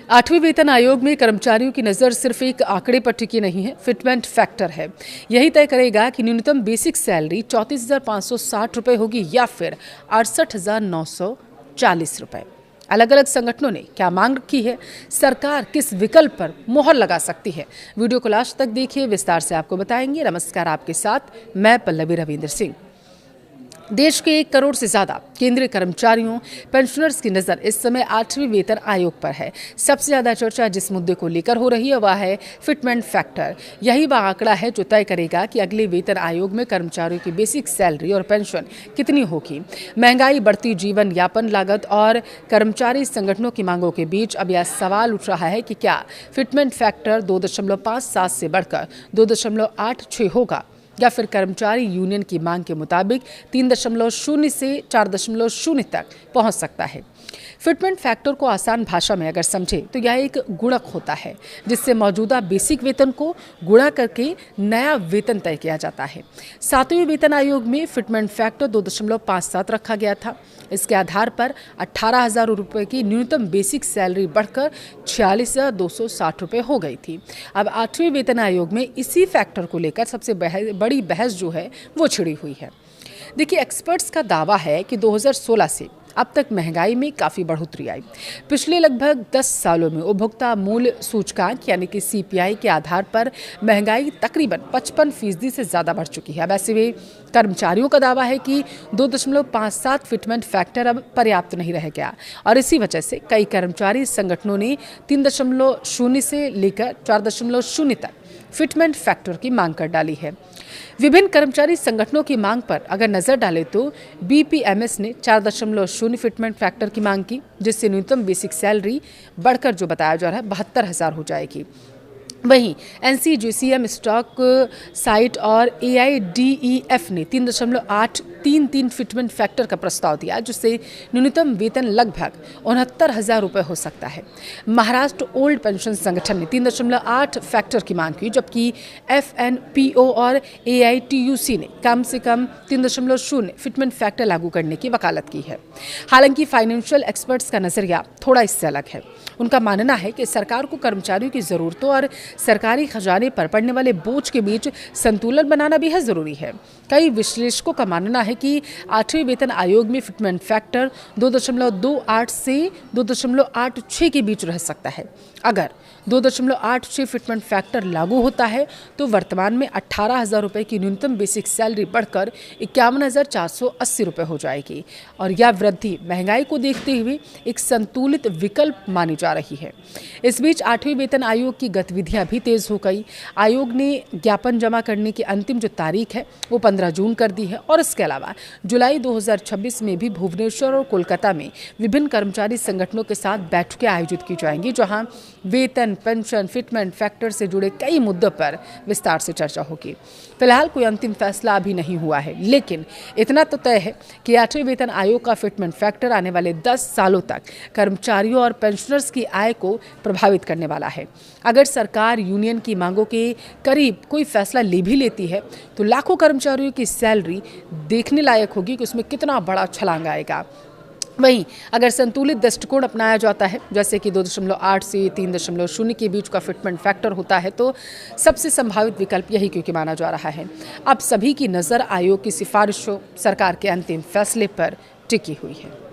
8वें वेतन आयोग में कर्मचारियों की नज़र सिर्फ एक आंकड़े पर टिकी नहीं है, फिटमेंट फैक्टर है। यही तय करेगा कि न्यूनतम बेसिक सैलरी 34,560 रुपये होगी या फिर 68,940 रुपये। अलग अलग संगठनों ने क्या मांग रखी है, सरकार किस विकल्प पर मोहर लगा सकती है, वीडियो को लास्ट तक देखिए, विस्तार से आपको बताएंगे। नमस्कार, आपके साथ मैं पल्लवी रविंद्र सिंह। देश के 1 करोड़ से ज्यादा केंद्रीय कर्मचारियों पेंशनर्स की नजर इस समय 8वें वेतन आयोग पर है। सबसे ज्यादा चर्चा जिस मुद्दे को लेकर हो रही है वह है फिटमेंट फैक्टर। यही वह आंकड़ा है जो तय करेगा कि अगले वेतन आयोग में कर्मचारियों की बेसिक सैलरी और पेंशन कितनी होगी। महंगाई, बढ़ती जीवन यापन लागत और कर्मचारी संगठनों की मांगों के बीच अब यह सवाल उठ रहा है कि क्या फिटमेंट फैक्टर 2.57 से बढ़कर 2.86 होगा या फिर कर्मचारी यूनियन की मांग के मुताबिक 3.0 से 4.0 तक पहुंच सकता है। फिटमेंट फैक्टर को आसान भाषा में अगर समझे तो यह एक गुणक होता है जिससे मौजूदा बेसिक वेतन को गुणा करके नया वेतन तय किया जाता है। 7वें वेतन आयोग में फिटमेंट फैक्टर 2.57 रखा गया था। इसके आधार पर 18,000 रुपये की न्यूनतम बेसिक सैलरी बढ़कर 46,260 रुपये हो गई थी। अब 8वें वेतन आयोग में इसी फैक्टर को लेकर सबसे बड़ी बहस जो है वो छिड़ी हुई है। देखिए, एक्सपर्ट्स का दावा है कि 2016 से अब तक महंगाई में काफ़ी बढ़ोतरी आई। पिछले लगभग 10 सालों में उपभोक्ता मूल्य सूचकांक यानी कि CPI के आधार पर महंगाई तकरीबन 55% से ज़्यादा बढ़ चुकी है। वैसे वे कर्मचारियों का दावा है कि 2.57 फिटमेंट फैक्टर अब पर्याप्त नहीं रह गया और इसी वजह से कई कर्मचारी संगठनों ने 3.0 से लेकर 4.0 तक फिटमेंट फैक्टर की मांग कर डाली है। विभिन्न कर्मचारी संगठनों की मांग पर अगर नजर डालें तो BPMS ने 4.0 फिटमेंट फैक्टर की मांग की, जिससे न्यूनतम बेसिक सैलरी बढ़कर जो बताया जा रहा है 72,000 हो जाएगी। वहीं NCGCM स्टॉक साइट और AIDEF ने 3.833 फिटमेंट फैक्टर का प्रस्ताव दिया, जिससे न्यूनतम वेतन लगभग 69,000 रुपये हो सकता है। महाराष्ट्र ओल्ड पेंशन संगठन ने 3.8 फैक्टर की मांग की, जबकि FNPO और AITUC ने कम से कम 3.0 फिटमेंट फैक्टर लागू करने की वकालत की है। हालांकि फाइनेंशियल एक्सपर्ट्स का नजरिया थोड़ा इससे अलग है। उनका मानना है कि सरकार को कर्मचारियों की जरूरतों और सरकारी खजाने पर पड़ने वाले बोझ के बीच संतुलन बनाना बेहद जरूरी है। कई विश्लेषकों का मानना है कि 8वें वेतन आयोग में फिटमेंट फैक्टर 2.28 से 2.86 के बीच रह सकता है। अगर 2.86 फिटमेंट फैक्टर लागू होता है तो वर्तमान में 18,000 रुपये की न्यूनतम बेसिक सैलरी बढ़कर 51,480 रुपये हो जाएगी और यह वृद्धि महंगाई को देखते हुए एक संतुलित विकल्प मानी जा रही है। इस बीच 8वें वेतन आयोग की गतिविधियां भी तेज हो गई। आयोग ने ज्ञापन जमा करने की अंतिम जो तारीख है वो 15 जून कर दी है और इसके अलावा जुलाई 2026 में भी भुवनेश्वर और कोलकाता में विभिन्न कर्मचारी संगठनों के साथ बैठकें आयोजित की जाएंगी, जहां वेतन, पेंशन, फिटमेंट फैक्टर से जुड़े कई मुद्दों पर विस्तार से चर्चा होगी। फिलहाल कोई अंतिम फैसला अभी नहीं हुआ है, लेकिन इतना तो तय है कि 8वें वेतन आयोग का फिटमेंट फैक्टर आने वाले 10 सालों तक कर्मचारियों और पेंशनर्स की आय को प्रभावित करने वाला है। अगर सरकार यूनियन की मांगों के करीब कोई फैसला ले भी लेती है तो लाखों कर्मचारियों की सैलरी देखने लायक होगी कि उसमें कितना बड़ा छलांग आएगा। वहीं अगर संतुलित दृष्टिकोण अपनाया जाता है, जैसे कि 2.8 से 3.0 के बीच का फिटमेंट फैक्टर होता है, तो सबसे संभावित विकल्प यही क्योंकि माना जा रहा है। अब सभी की नज़र आयोग की सिफारिशों, सरकार के अंतिम फैसले पर टिकी हुई है।